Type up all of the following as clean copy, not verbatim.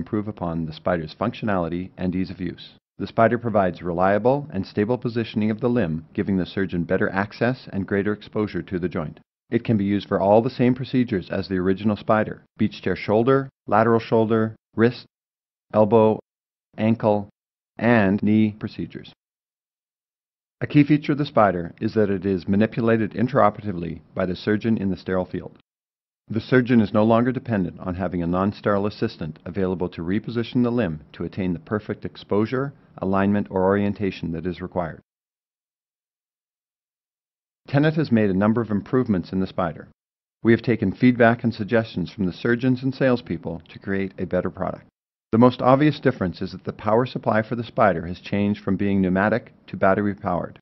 improve upon the spider's functionality and ease of use. The spider provides reliable and stable positioning of the limb, giving the surgeon better access and greater exposure to the joint. It can be used for all the same procedures as the original spider: beach chair shoulder, lateral shoulder, wrist, elbow, ankle, and knee procedures. A key feature of the spider is that it is manipulated intraoperatively by the surgeon in the sterile field. The surgeon is no longer dependent on having a non-sterile assistant available to reposition the limb to attain the perfect exposure, alignment, or orientation that is required. Tenet has made a number of improvements in the spider. We have taken feedback and suggestions from the surgeons and salespeople to create a better product. The most obvious difference is that the power supply for the spider has changed from being pneumatic to battery-powered.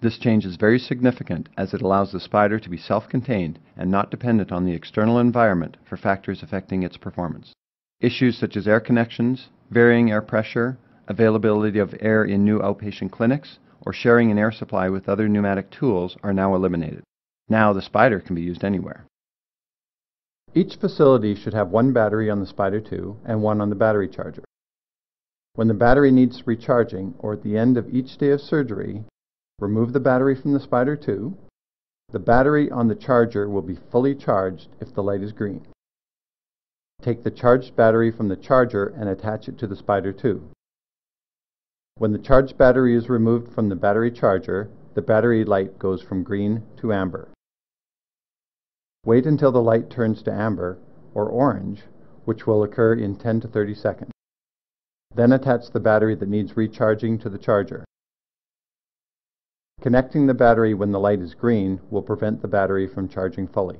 This change is very significant as it allows the spider to be self-contained and not dependent on the external environment for factors affecting its performance. Issues such as air connections, varying air pressure, availability of air in new outpatient clinics, or sharing an air supply with other pneumatic tools are now eliminated. Now the spider can be used anywhere. Each facility should have one battery on the SPIDER2 and one on the battery charger. When the battery needs recharging or at the end of each day of surgery, remove the battery from the SPIDER2. The battery on the charger will be fully charged if the light is green. Take the charged battery from the charger and attach it to the SPIDER2. When the charged battery is removed from the battery charger, the battery light goes from green to amber. Wait until the light turns to amber or orange, which will occur in 10 to 30 seconds. Then attach the battery that needs recharging to the charger. Connecting the battery when the light is green will prevent the battery from charging fully.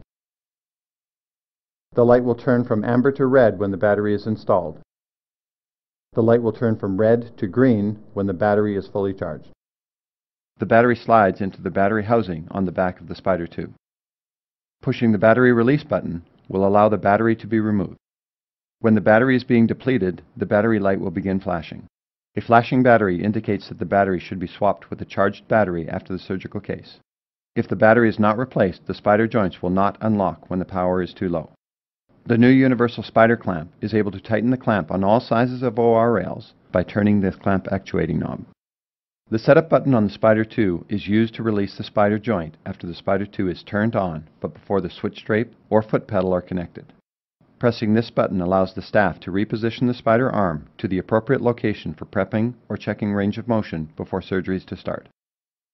The light will turn from amber to red when the battery is installed. The light will turn from red to green when the battery is fully charged. The battery slides into the battery housing on the back of the SPIDER2. Pushing the battery release button will allow the battery to be removed. When the battery is being depleted, the battery light will begin flashing. A flashing battery indicates that the battery should be swapped with a charged battery after the surgical case. If the battery is not replaced, the spider joints will not unlock when the power is too low. The new universal spider clamp is able to tighten the clamp on all sizes of OR rails by turning the clamp actuating knob. The setup button on the SPIDER2 is used to release the spider joint after the SPIDER2 is turned on, but before the switch drape or foot pedal are connected. Pressing this button allows the staff to reposition the spider arm to the appropriate location for prepping or checking range of motion before surgery is to start.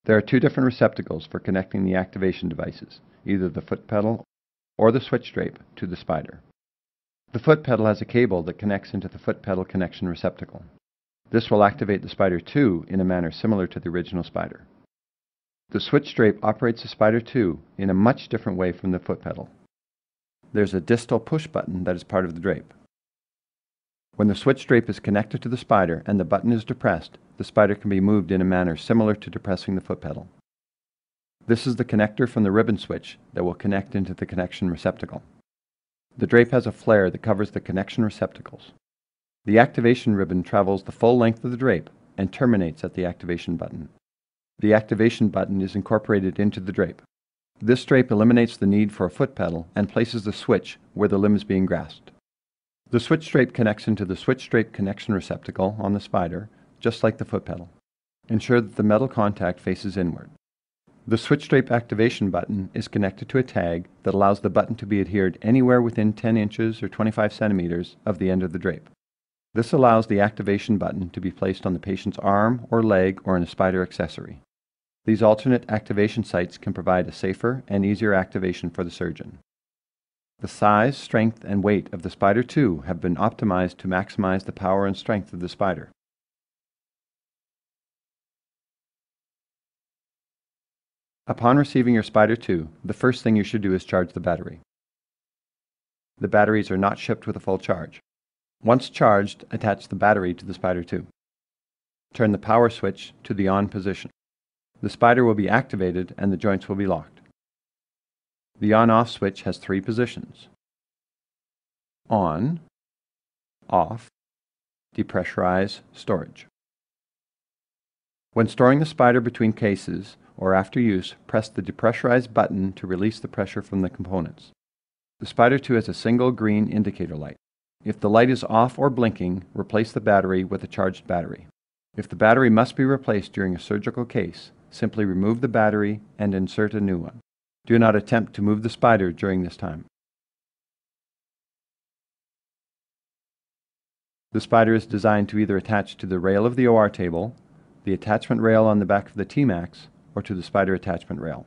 There are two different receptacles for connecting the activation devices, either the foot pedal or the switch drape to the spider. The foot pedal has a cable that connects into the foot pedal connection receptacle. This will activate the SPIDER2 in a manner similar to the original spider. The switch drape operates the SPIDER2 in a much different way from the foot pedal. There's a distal push button that is part of the drape. When the switch drape is connected to the spider and the button is depressed, the spider can be moved in a manner similar to depressing the foot pedal. This is the connector from the ribbon switch that will connect into the connection receptacle. The drape has a flare that covers the connection receptacles. The activation ribbon travels the full length of the drape and terminates at the activation button. The activation button is incorporated into the drape. This drape eliminates the need for a foot pedal and places the switch where the limb is being grasped. The switch drape connects into the switch drape connection receptacle on the spider, just like the foot pedal. Ensure that the metal contact faces inward. The switch drape activation button is connected to a tag that allows the button to be adhered anywhere within 10 inches or 25 centimeters of the end of the drape. This allows the activation button to be placed on the patient's arm or leg or in a spider accessory. These alternate activation sites can provide a safer and easier activation for the surgeon. The size, strength, and weight of the SPIDER2 have been optimized to maximize the power and strength of the spider. Upon receiving your SPIDER2, the first thing you should do is charge the battery. The batteries are not shipped with a full charge. Once charged, attach the battery to the SPIDER2. Turn the power switch to the on position. The spider will be activated and the joints will be locked. The on-off switch has 3 positions: on, off, depressurize, storage. When storing the spider between cases or after use, press the depressurize button to release the pressure from the components. The SPIDER2 has a single green indicator light. If the light is off or blinking, replace the battery with a charged battery. If the battery must be replaced during a surgical case, simply remove the battery and insert a new one. Do not attempt to move the spider during this time. The spider is designed to either attach to the rail of the OR table, the attachment rail on the back of the T-Max, or to the spider attachment rail.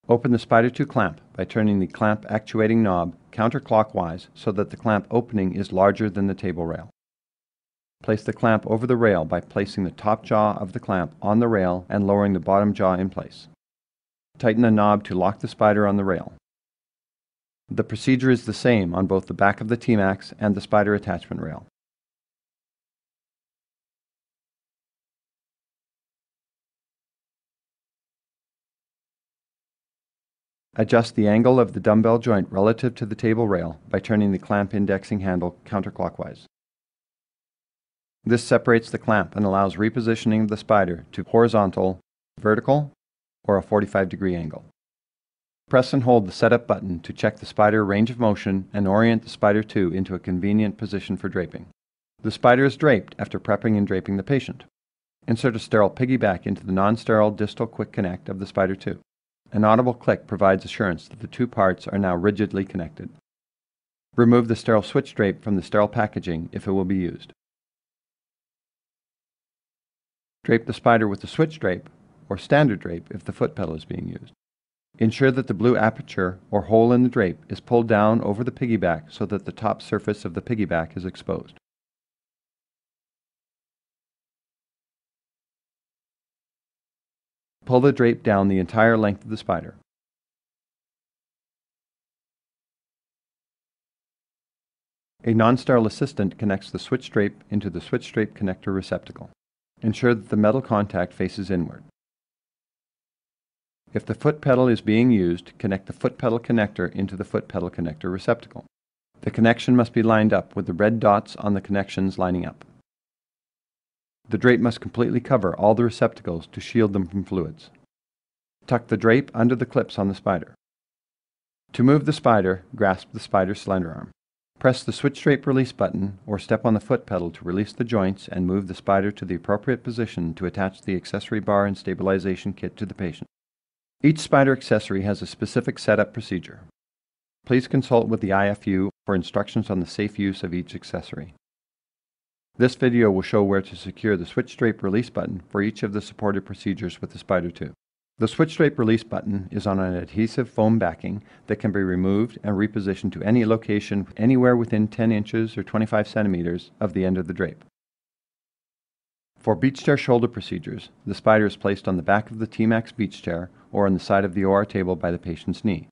Open the SPIDER2 clamp by turning the clamp actuating knob counterclockwise so that the clamp opening is larger than the table rail. Place the clamp over the rail by placing the top jaw of the clamp on the rail and lowering the bottom jaw in place. Tighten the knob to lock the spider on the rail. The procedure is the same on both the back of the T-Max and the spider attachment rail. Adjust the angle of the dumbbell joint relative to the table rail by turning the clamp indexing handle counterclockwise. This separates the clamp and allows repositioning of the spider to horizontal, vertical, or a 45-degree angle. Press and hold the setup button to check the spider range of motion and orient the SPIDER2 into a convenient position for draping. The spider is draped after prepping and draping the patient. Insert a sterile piggyback into the non-sterile distal quick connect of the SPIDER2. An audible click provides assurance that the two parts are now rigidly connected. Remove the sterile switch drape from the sterile packaging if it will be used. Drape the spider with the switch drape or standard drape if the foot pedal is being used. Ensure that the blue aperture or hole in the drape is pulled down over the piggyback so that the top surface of the piggyback is exposed. Pull the drape down the entire length of the spider. A non-sterile assistant connects the switch drape into the switch drape connector receptacle. Ensure that the metal contact faces inward. If the foot pedal is being used, connect the foot pedal connector into the foot pedal connector receptacle. The connection must be lined up with the red dots on the connections lining up. The drape must completely cover all the receptacles to shield them from fluids. Tuck the drape under the clips on the spider. To move the spider, grasp the spider's slender arm. Press the switch drape release button or step on the foot pedal to release the joints and move the spider to the appropriate position to attach the accessory bar and stabilization kit to the patient. Each spider accessory has a specific setup procedure. Please consult with the IFU for instructions on the safe use of each accessory. This video will show where to secure the switch drape release button for each of the supported procedures with the SPIDER2. The switch drape release button is on an adhesive foam backing that can be removed and repositioned to any location anywhere within 10 inches or 25 centimeters of the end of the drape. For beach chair shoulder procedures, the spider is placed on the back of the T-Max beach chair or on the side of the OR table by the patient's knee.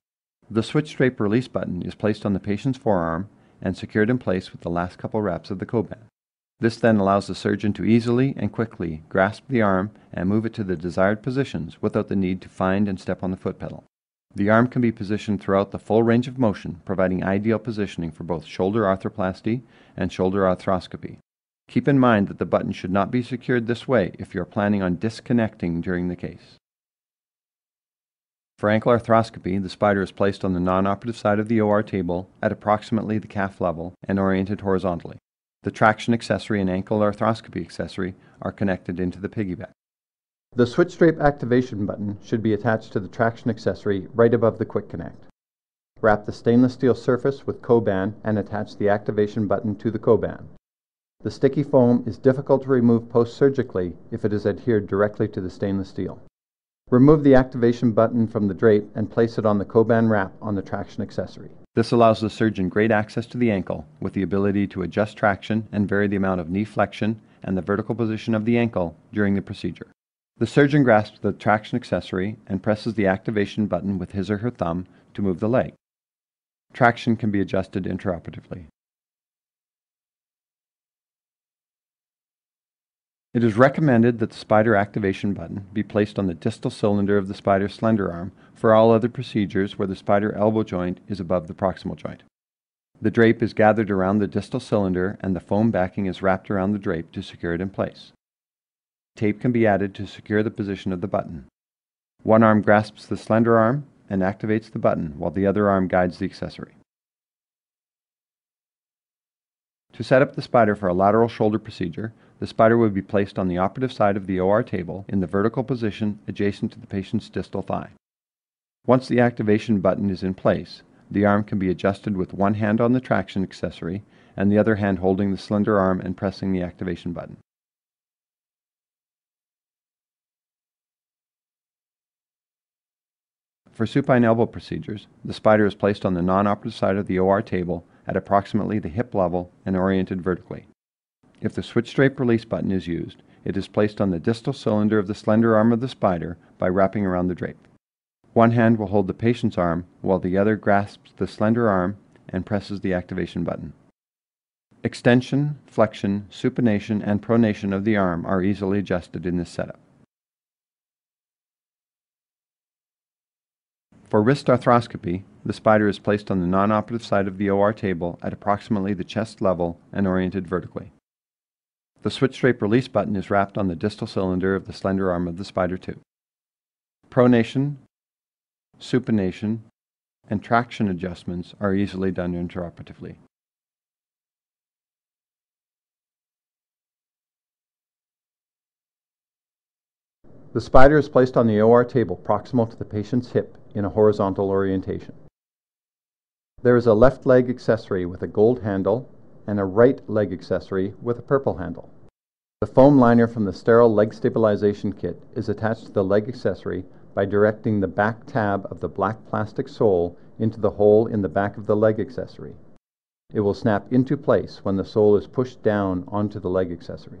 The switch drape release button is placed on the patient's forearm and secured in place with the last couple reps of the Coban. This then allows the surgeon to easily and quickly grasp the arm and move it to the desired positions without the need to find and step on the foot pedal. The arm can be positioned throughout the full range of motion, providing ideal positioning for both shoulder arthroplasty and shoulder arthroscopy. Keep in mind that the button should not be secured this way if you are planning on disconnecting during the case. For ankle arthroscopy, the spider is placed on the non-operative side of the OR table at approximately the calf level and oriented horizontally. The traction accessory and ankle arthroscopy accessory are connected into the piggyback. The switch drape activation button should be attached to the traction accessory right above the quick connect. Wrap the stainless steel surface with Coban and attach the activation button to the Coban. The sticky foam is difficult to remove post-surgically if it is adhered directly to the stainless steel. Remove the activation button from the drape and place it on the Coban wrap on the traction accessory. This allows the surgeon great access to the ankle with the ability to adjust traction and vary the amount of knee flexion and the vertical position of the ankle during the procedure. The surgeon grasps the traction accessory and presses the activation button with his or her thumb to move the leg. Traction can be adjusted intraoperatively. It is recommended that the spider activation button be placed on the distal cylinder of the spider's slender arm for all other procedures where the spider elbow joint is above the proximal joint. The drape is gathered around the distal cylinder and the foam backing is wrapped around the drape to secure it in place. Tape can be added to secure the position of the button. One arm grasps the slender arm and activates the button while the other arm guides the accessory. To set up the spider for a lateral shoulder procedure, the spider would be placed on the operative side of the OR table in the vertical position adjacent to the patient's distal thigh. Once the activation button is in place, the arm can be adjusted with one hand on the traction accessory and the other hand holding the slender arm and pressing the activation button. For supine elbow procedures, the spider is placed on the non-operative side of the OR table at approximately the hip level and oriented vertically. If the switch drape release button is used, it is placed on the distal cylinder of the slender arm of the spider by wrapping around the drape. One hand will hold the patient's arm while the other grasps the slender arm and presses the activation button. Extension, flexion, supination, and pronation of the arm are easily adjusted in this setup. For wrist arthroscopy, the spider is placed on the non-operative side of the OR table at approximately the chest level and oriented vertically. The switch drape release button is wrapped on the distal cylinder of the slender arm of the SPIDER2. Pronation, supination, and traction adjustments are easily done intraoperatively. The spider is placed on the OR table proximal to the patient's hip in a horizontal orientation. There is a left leg accessory with a gold handle and a right leg accessory with a purple handle. The foam liner from the sterile leg stabilization kit is attached to the leg accessory by directing the back tab of the black plastic sole into the hole in the back of the leg accessory. It will snap into place when the sole is pushed down onto the leg accessory.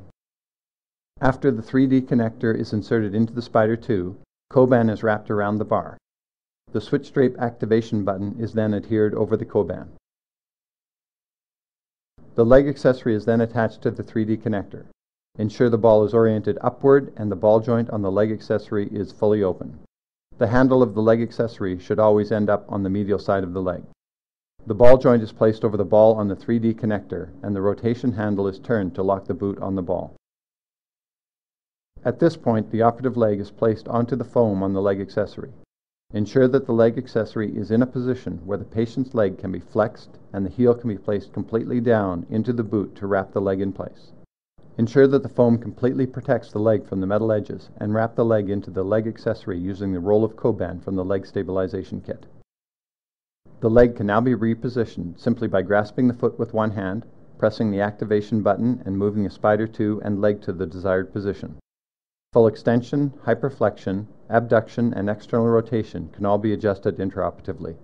After the 3D connector is inserted into the SPIDER2, Coban is wrapped around the bar. The switch drape activation button is then adhered over the Coban. The leg accessory is then attached to the 3D connector. Ensure the ball is oriented upward and the ball joint on the leg accessory is fully open. The handle of the leg accessory should always end up on the medial side of the leg. The ball joint is placed over the ball on the 3D connector and the rotation handle is turned to lock the boot on the ball. At this point, the operative leg is placed onto the foam on the leg accessory. Ensure that the leg accessory is in a position where the patient's leg can be flexed and the heel can be placed completely down into the boot to wrap the leg in place. Ensure that the foam completely protects the leg from the metal edges and wrap the leg into the leg accessory using the roll of Coban from the leg stabilization kit. The leg can now be repositioned simply by grasping the foot with one hand, pressing the activation button, and moving the SPIDER2 and leg to the desired position. Full extension, hyperflexion, abduction, and external rotation can all be adjusted intraoperatively.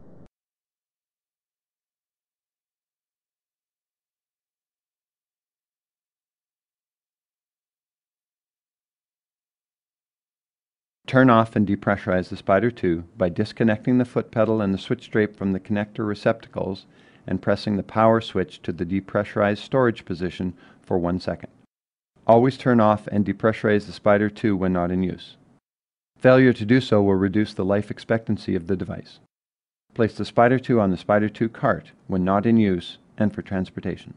Turn off and depressurize the SPIDER2 by disconnecting the foot pedal and the switch drape from the connector receptacles and pressing the power switch to the depressurized storage position for 1 second. Always turn off and depressurize the SPIDER2 when not in use. Failure to do so will reduce the life expectancy of the device. Place the SPIDER2 on the SPIDER2 cart when not in use and for transportation.